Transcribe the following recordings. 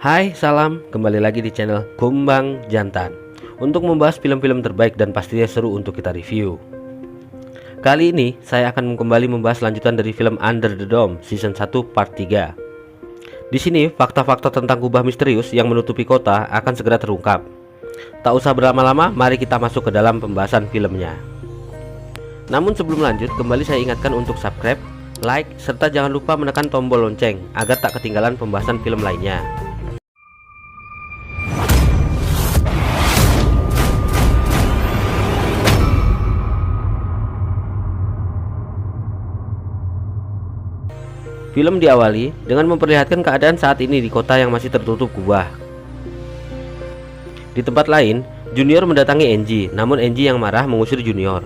Hai, salam, kembali lagi di channel Gombang Jantan untuk membahas film-film terbaik dan pastinya seru untuk kita review. Kali ini saya akan kembali membahas lanjutan dari film Under the Dome season 1 part 3. Di sini fakta-fakta tentang kubah misterius yang menutupi kota akan segera terungkap. Tak usah berlama-lama, mari kita masuk ke dalam pembahasan filmnya. Namun sebelum lanjut, kembali saya ingatkan untuk subscribe, like, serta jangan lupa menekan tombol lonceng agar tak ketinggalan pembahasan film lainnya. Film diawali dengan memperlihatkan keadaan saat ini di kota yang masih tertutup kubah. Di tempat lain, Junior mendatangi Angie, namun Angie yang marah mengusir Junior.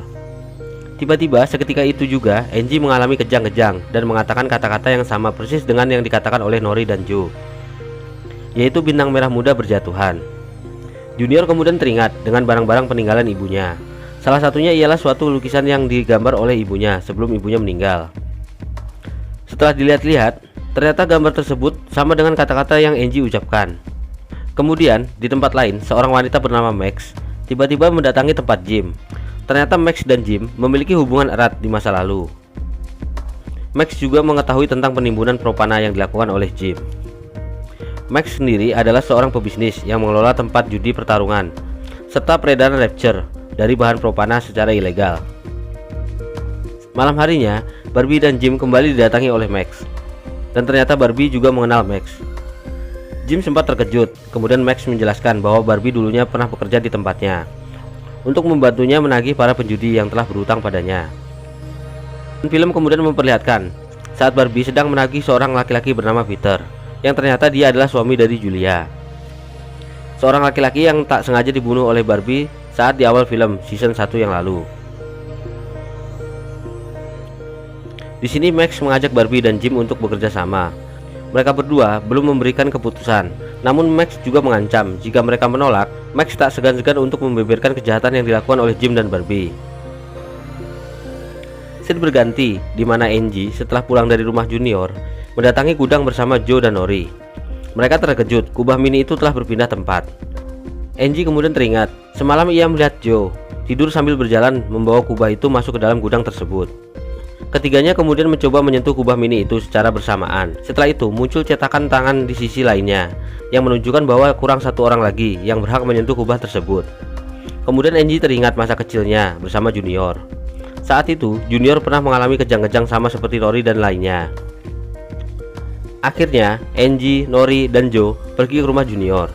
Tiba-tiba seketika itu juga Angie mengalami kejang-kejang dan mengatakan kata-kata yang sama persis dengan yang dikatakan oleh Nori dan Joe, yaitu bintang merah muda berjatuhan. Junior kemudian teringat dengan barang-barang peninggalan ibunya. Salah satunya ialah suatu lukisan yang digambar oleh ibunya sebelum ibunya meninggal. Setelah dilihat-lihat, ternyata gambar tersebut sama dengan kata-kata yang Angie ucapkan. Kemudian, di tempat lain, seorang wanita bernama Max tiba-tiba mendatangi tempat Jim. Ternyata Max dan Jim memiliki hubungan erat di masa lalu. Max juga mengetahui tentang penimbunan propana yang dilakukan oleh Jim. Max sendiri adalah seorang pebisnis yang mengelola tempat judi pertarungan, serta peredaran rapture dari bahan propana secara ilegal. Malam harinya, Barbie dan Jim kembali didatangi oleh Max, dan ternyata Barbie juga mengenal Max. Jim sempat terkejut, kemudian Max menjelaskan bahwa Barbie dulunya pernah bekerja di tempatnya untuk membantunya menagih para penjudi yang telah berhutang padanya. Film kemudian memperlihatkan saat Barbie sedang menagih seorang laki-laki bernama Peter, yang ternyata dia adalah suami dari Julia, seorang laki-laki yang tak sengaja dibunuh oleh Barbie saat di awal film season 1 yang lalu. Di sini Max mengajak Barbie dan Jim untuk bekerja sama. Mereka berdua belum memberikan keputusan, namun Max juga mengancam jika mereka menolak, Max tak segan-segan untuk membeberkan kejahatan yang dilakukan oleh Jim dan Barbie. Scene berganti di mana Angie setelah pulang dari rumah Junior mendatangi gudang bersama Joe dan Nori. Mereka terkejut, kubah mini itu telah berpindah tempat. Angie kemudian teringat, semalam ia melihat Joe tidur sambil berjalan membawa kubah itu masuk ke dalam gudang tersebut. Ketiganya kemudian mencoba menyentuh kubah mini itu secara bersamaan. Setelah itu muncul cetakan tangan di sisi lainnya yang menunjukkan bahwa kurang satu orang lagi yang berhak menyentuh kubah tersebut. Kemudian Angie teringat masa kecilnya bersama Junior. Saat itu Junior pernah mengalami kejang-kejang sama seperti Nori dan lainnya. Akhirnya Angie, Nori, dan Joe pergi ke rumah Junior,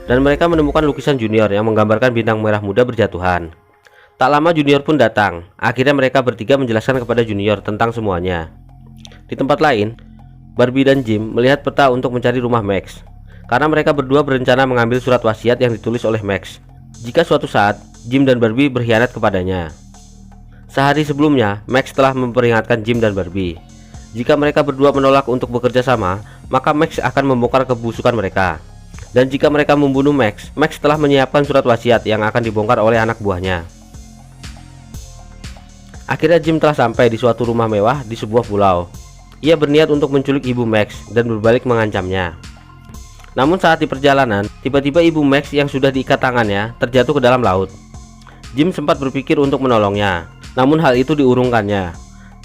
dan mereka menemukan lukisan Junior yang menggambarkan bintang merah muda berjatuhan. Tak lama Junior pun datang. Akhirnya mereka bertiga menjelaskan kepada Junior tentang semuanya. Di tempat lain, Barbie dan Jim melihat peta untuk mencari rumah Max, karena mereka berdua berencana mengambil surat wasiat yang ditulis oleh Max jika suatu saat Jim dan Barbie berkhianat kepadanya. Sehari sebelumnya, Max telah memperingatkan Jim dan Barbie, jika mereka berdua menolak untuk bekerja sama, maka Max akan membongkar kebusukan mereka. Dan jika mereka membunuh Max, Max telah menyiapkan surat wasiat yang akan dibongkar oleh anak buahnya. Akhirnya Jim telah sampai di suatu rumah mewah di sebuah pulau. Ia berniat untuk menculik ibu Max dan berbalik mengancamnya. Namun saat di perjalanan, tiba-tiba ibu Max yang sudah diikat tangannya terjatuh ke dalam laut. Jim sempat berpikir untuk menolongnya, namun hal itu diurungkannya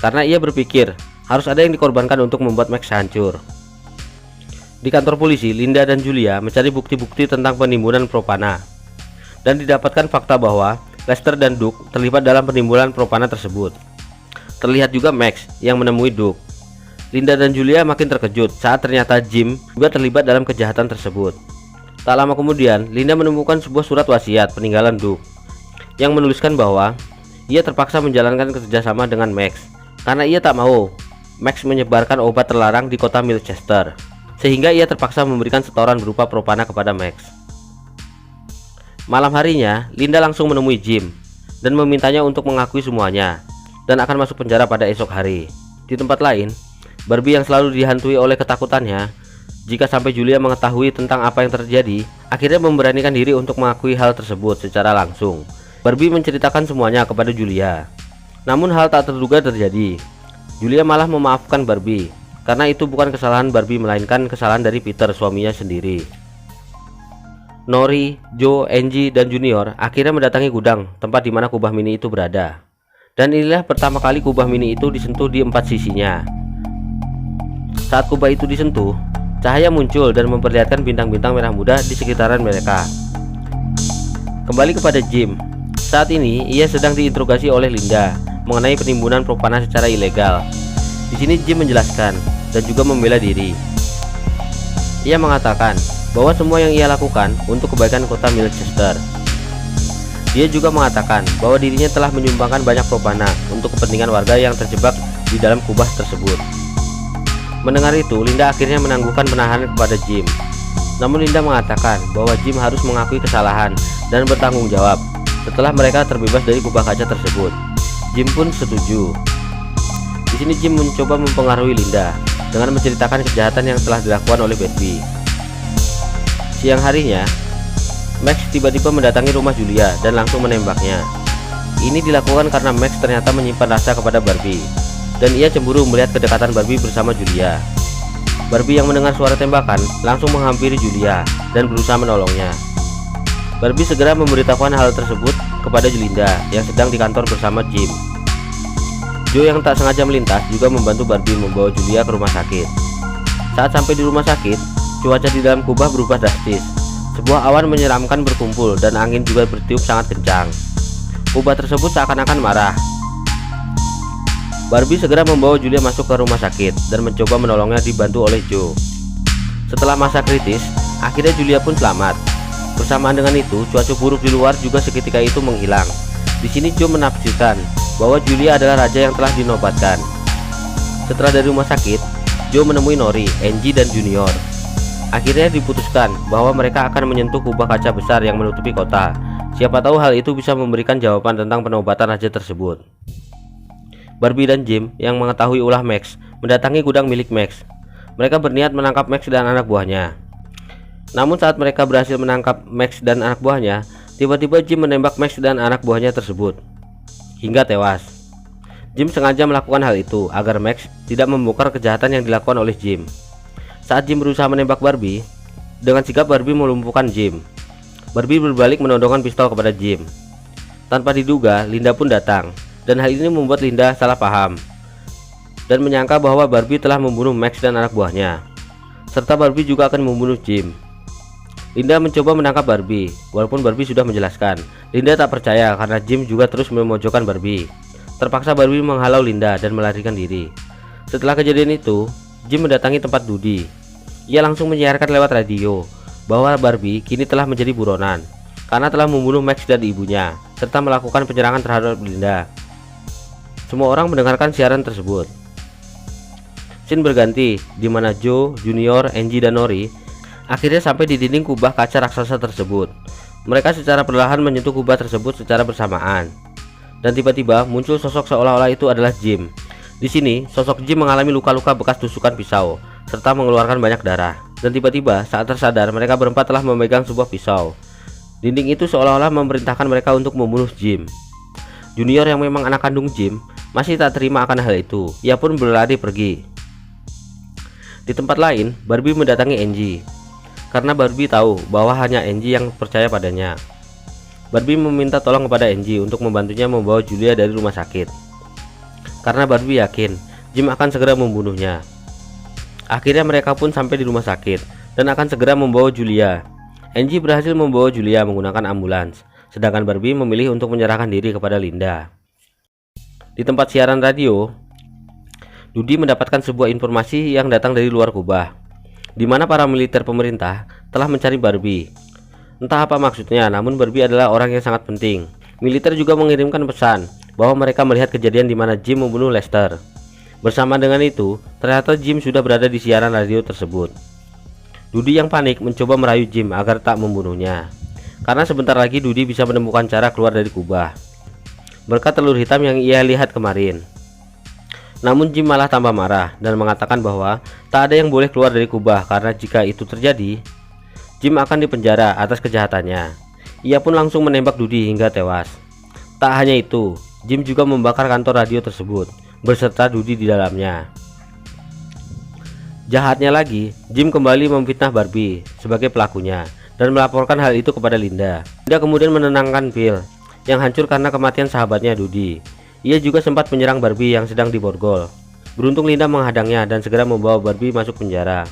karena ia berpikir harus ada yang dikorbankan untuk membuat Max hancur. Di kantor polisi, Linda dan Julia mencari bukti-bukti tentang penimbunan propana, dan didapatkan fakta bahwa Lester dan Duke terlibat dalam penimbunan propana tersebut. Terlihat juga Max yang menemui Duke. Linda dan Julia makin terkejut saat ternyata Jim juga terlibat dalam kejahatan tersebut. Tak lama kemudian, Linda menemukan sebuah surat wasiat peninggalan Duke yang menuliskan bahwa ia terpaksa menjalankan kerjasama dengan Max karena ia tak mau Max menyebarkan obat terlarang di kota Milchester, sehingga ia terpaksa memberikan setoran berupa propana kepada Max. Malam harinya, Linda langsung menemui Jim dan memintanya untuk mengakui semuanya dan akan masuk penjara pada esok hari. Di tempat lain, Barbie yang selalu dihantui oleh ketakutannya jika sampai Julia mengetahui tentang apa yang terjadi, akhirnya memberanikan diri untuk mengakui hal tersebut secara langsung. Barbie menceritakan semuanya kepada Julia. Namun hal tak terduga terjadi. Julia malah memaafkan Barbie karena itu bukan kesalahan Barbie melainkan kesalahan dari Peter, suaminya sendiri. Nori, Joe, Angie, dan Junior akhirnya mendatangi gudang tempat di mana kubah mini itu berada. Dan inilah pertama kali kubah mini itu disentuh di 4 sisinya. Saat kubah itu disentuh, cahaya muncul dan memperlihatkan bintang-bintang merah muda di sekitaran mereka. Kembali kepada Jim. Saat ini ia sedang diinterogasi oleh Linda mengenai penimbunan propana secara ilegal. Di sini Jim menjelaskan dan juga membela diri. Ia mengatakan bahwa semua yang ia lakukan untuk kebaikan kota Milchester. Dia juga mengatakan bahwa dirinya telah menyumbangkan banyak propana untuk kepentingan warga yang terjebak di dalam kubah tersebut. Mendengar itu, Linda akhirnya menangguhkan penahanan kepada Jim. Namun Linda mengatakan bahwa Jim harus mengakui kesalahan dan bertanggung jawab setelah mereka terbebas dari kubah kaca tersebut. Jim pun setuju. Di sini Jim mencoba mempengaruhi Linda dengan menceritakan kejahatan yang telah dilakukan oleh Barbie. Siang harinya, Max tiba-tiba mendatangi rumah Julia dan langsung menembaknya. Ini dilakukan karena Max ternyata menyimpan rasa kepada Barbie, dan ia cemburu melihat kedekatan Barbie bersama Julia. Barbie yang mendengar suara tembakan langsung menghampiri Julia dan berusaha menolongnya. Barbie segera memberitahukan hal tersebut kepada Linda yang sedang di kantor bersama Jim. Joe yang tak sengaja melintas juga membantu Barbie membawa Julia ke rumah sakit. Saat sampai di rumah sakit, cuaca di dalam kubah berubah drastis. Sebuah awan menyeramkan berkumpul dan angin juga bertiup sangat kencang. Kubah tersebut seakan-akan marah. Barbie segera membawa Julia masuk ke rumah sakit dan mencoba menolongnya dibantu oleh Joe. Setelah masa kritis, akhirnya Julia pun selamat. Bersamaan dengan itu, cuaca buruk di luar juga seketika itu menghilang. Di sini Joe menafsirkan bahwa Julia adalah raja yang telah dinobatkan. Setelah dari rumah sakit, Joe menemui Nori, Angie, dan Junior. Akhirnya diputuskan bahwa mereka akan menyentuh kubah kaca besar yang menutupi kota. Siapa tahu hal itu bisa memberikan jawaban tentang penobatan raja tersebut. Barbie dan Jim yang mengetahui ulah Max mendatangi gudang milik Max. Mereka berniat menangkap Max dan anak buahnya. Namun saat mereka berhasil menangkap Max dan anak buahnya, tiba-tiba Jim menembak Max dan anak buahnya tersebut hingga tewas. Jim sengaja melakukan hal itu agar Max tidak membongkar kejahatan yang dilakukan oleh Jim. Saat Jim berusaha menembak Barbie, dengan sigap Barbie melumpuhkan Jim. Barbie berbalik menodongkan pistol kepada Jim. Tanpa diduga, Linda pun datang, dan hal ini membuat Linda salah paham dan menyangka bahwa Barbie telah membunuh Max dan anak buahnya, serta Barbie juga akan membunuh Jim. Linda mencoba menangkap Barbie, walaupun Barbie sudah menjelaskan. Linda tak percaya karena Jim juga terus memojokkan Barbie. Terpaksa Barbie menghalau Linda dan melarikan diri. Setelah kejadian itu, Jim mendatangi tempat Dudi. Ia langsung menyiarkan lewat radio bahwa Barbie kini telah menjadi buronan karena telah membunuh Max dan ibunya serta melakukan penyerangan terhadap Linda. Semua orang mendengarkan siaran tersebut. Scene berganti di mana Joe, Junior, Angie, dan Nori akhirnya sampai di dinding kubah kaca raksasa tersebut. Mereka secara perlahan menyentuh kubah tersebut secara bersamaan. Dan tiba-tiba muncul sosok seolah-olah itu adalah Jim. Di sini, sosok Jim mengalami luka-luka bekas tusukan pisau serta mengeluarkan banyak darah. Dan tiba-tiba saat tersadar, mereka berempat telah memegang sebuah pisau. Dinding itu seolah-olah memerintahkan mereka untuk membunuh Jim. Junior yang memang anak kandung Jim masih tak terima akan hal itu. Ia pun berlari pergi. Di tempat lain, Barbie mendatangi Angie karena Barbie tahu bahwa hanya Angie yang percaya padanya. Barbie meminta tolong kepada Angie untuk membantunya membawa Julia dari rumah sakit karena Barbie yakin Jim akan segera membunuhnya. Akhirnya mereka pun sampai di rumah sakit dan akan segera membawa Julia. Angie berhasil membawa Julia menggunakan ambulans, sedangkan Barbie memilih untuk menyerahkan diri kepada Linda. Di tempat siaran radio, Dudi mendapatkan sebuah informasi yang datang dari luar kubah, di mana para militer pemerintah telah mencari Barbie. Entah apa maksudnya, namun Barbie adalah orang yang sangat penting. Militer juga mengirimkan pesan bahwa mereka melihat kejadian di mana Jim membunuh Lester. Bersama dengan itu, ternyata Jim sudah berada di siaran radio tersebut. Dudi yang panik mencoba merayu Jim agar tak membunuhnya, karena sebentar lagi Dudi bisa menemukan cara keluar dari kubah berkat telur hitam yang ia lihat kemarin. Namun Jim malah tambah marah dan mengatakan bahwa tak ada yang boleh keluar dari kubah karena jika itu terjadi, Jim akan dipenjara atas kejahatannya. Ia pun langsung menembak Dudi hingga tewas. Tak hanya itu, Jim juga membakar kantor radio tersebut beserta Dudi di dalamnya. Jahatnya lagi, Jim kembali memfitnah Barbie sebagai pelakunya dan melaporkan hal itu kepada Linda. Linda kemudian menenangkan Bill yang hancur karena kematian sahabatnya Dudi. Ia juga sempat menyerang Barbie yang sedang diborgol. Beruntung Linda menghadangnya dan segera membawa Barbie masuk penjara.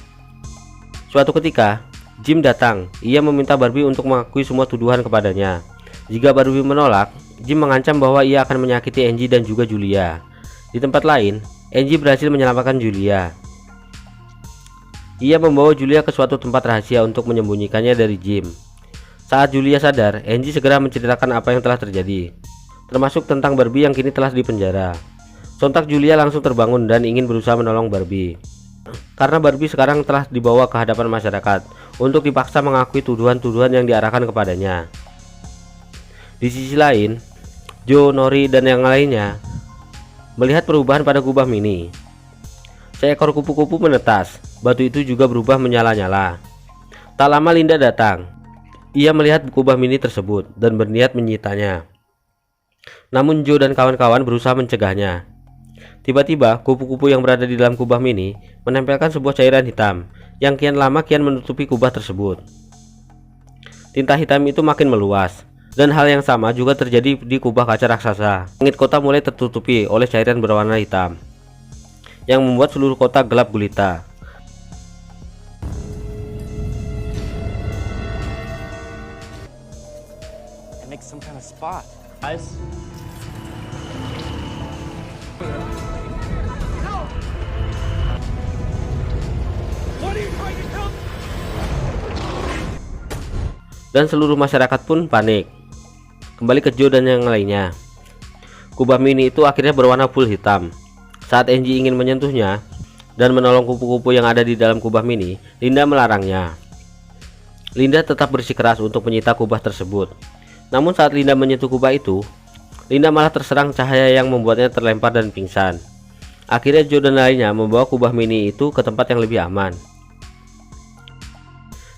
Suatu ketika, Jim datang. Ia meminta Barbie untuk mengakui semua tuduhan kepadanya. Jika Barbie menolak, Jim mengancam bahwa ia akan menyakiti Angie dan juga Julia. Di tempat lain, Angie berhasil menyelamatkan Julia. Ia membawa Julia ke suatu tempat rahasia untuk menyembunyikannya dari Jim. Saat Julia sadar, Angie segera menceritakan apa yang telah terjadi, termasuk tentang Barbie yang kini telah dipenjara. Sontak Julia langsung terbangun dan ingin berusaha menolong Barbie. Karena Barbie sekarang telah dibawa ke hadapan masyarakat untuk dipaksa mengakui tuduhan-tuduhan yang diarahkan kepadanya. Di sisi lain, Joe, Nori, dan yang lainnya melihat perubahan pada kubah mini. Seekor kupu-kupu menetas, batu itu juga berubah menyala-nyala. Tak lama Linda datang. Ia melihat kubah mini tersebut dan berniat menyitanya. Namun Joe dan kawan-kawan berusaha mencegahnya. Tiba-tiba kupu-kupu yang berada di dalam kubah mini menempelkan sebuah cairan hitam yang kian lama kian menutupi kubah tersebut. Tinta hitam itu makin meluas, dan hal yang sama juga terjadi di kubah kaca raksasa. Langit kota mulai tertutupi oleh cairan berwarna hitam yang membuat seluruh kota gelap gulita. Dan seluruh masyarakat pun panik. Kembali ke Joe dan yang lainnya. Kubah mini itu akhirnya berwarna full hitam. Saat Angie ingin menyentuhnya dan menolong kupu-kupu yang ada di dalam kubah mini, Linda melarangnya. Linda tetap bersikeras untuk menyita kubah tersebut. Namun saat Linda menyentuh kubah itu, Linda malah terserang cahaya yang membuatnya terlempar dan pingsan. Akhirnya Joe dan lainnya membawa kubah mini itu ke tempat yang lebih aman.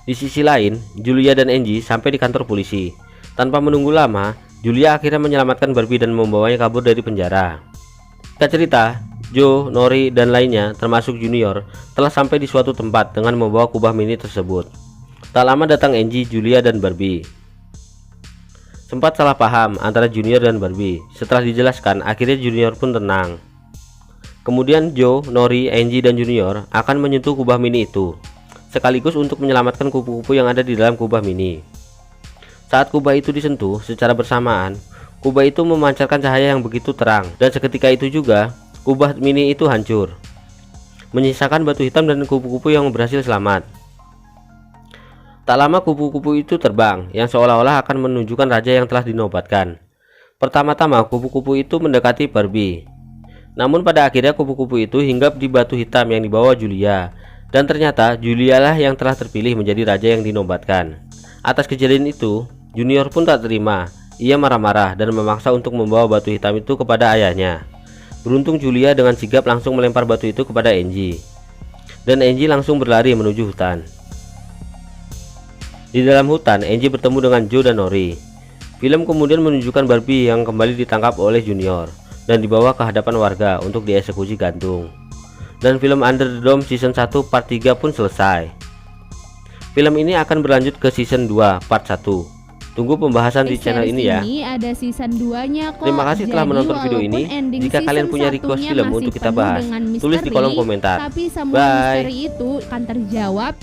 Di sisi lain, Julia dan Angie sampai di kantor polisi. Tanpa menunggu lama, Julia akhirnya menyelamatkan Barbie dan membawanya kabur dari penjara. Singkat cerita, Joe, Nori, dan lainnya termasuk Junior telah sampai di suatu tempat dengan membawa kubah mini tersebut. Tak lama datang Angie, Julia, dan Barbie. Sempat salah paham antara Junior dan Barbie. Setelah dijelaskan, akhirnya Junior pun tenang. Kemudian Joe, Nori, Angie, dan Junior akan menyentuh kubah mini itu, sekaligus untuk menyelamatkan kupu-kupu yang ada di dalam kubah mini. Saat kubah itu disentuh secara bersamaan, kubah itu memancarkan cahaya yang begitu terang, dan seketika itu juga kubah mini itu hancur, menyisakan batu hitam dan kupu-kupu yang berhasil selamat. Tak lama kupu-kupu itu terbang, yang seolah-olah akan menunjukkan raja yang telah dinobatkan. Pertama-tama kupu-kupu itu mendekati Barbie. Namun pada akhirnya kupu-kupu itu hinggap di batu hitam yang dibawa Julia, dan ternyata Julia lah yang telah terpilih menjadi raja yang dinobatkan. Atas kejadian itu, Junior pun tak terima. Ia marah-marah dan memaksa untuk membawa batu hitam itu kepada ayahnya. Beruntung Julia dengan sigap langsung melempar batu itu kepada Angie, dan Angie langsung berlari menuju hutan. Di dalam hutan, Angie bertemu dengan Joe dan Nori. Film kemudian menunjukkan Barbie yang kembali ditangkap oleh Junior dan dibawa ke hadapan warga untuk dieksekusi gantung. Dan film Under the Dome season 1 part 3 pun selesai. Film ini akan berlanjut ke season 2 part 1. Tunggu pembahasan di channel ini ya. Ada season 2-nya kok. Terima kasih telah menonton video ini. Jika kalian punya request film untuk kita bahas, tulis di kolom komentar. Tapi semua misteri itu akan terjawab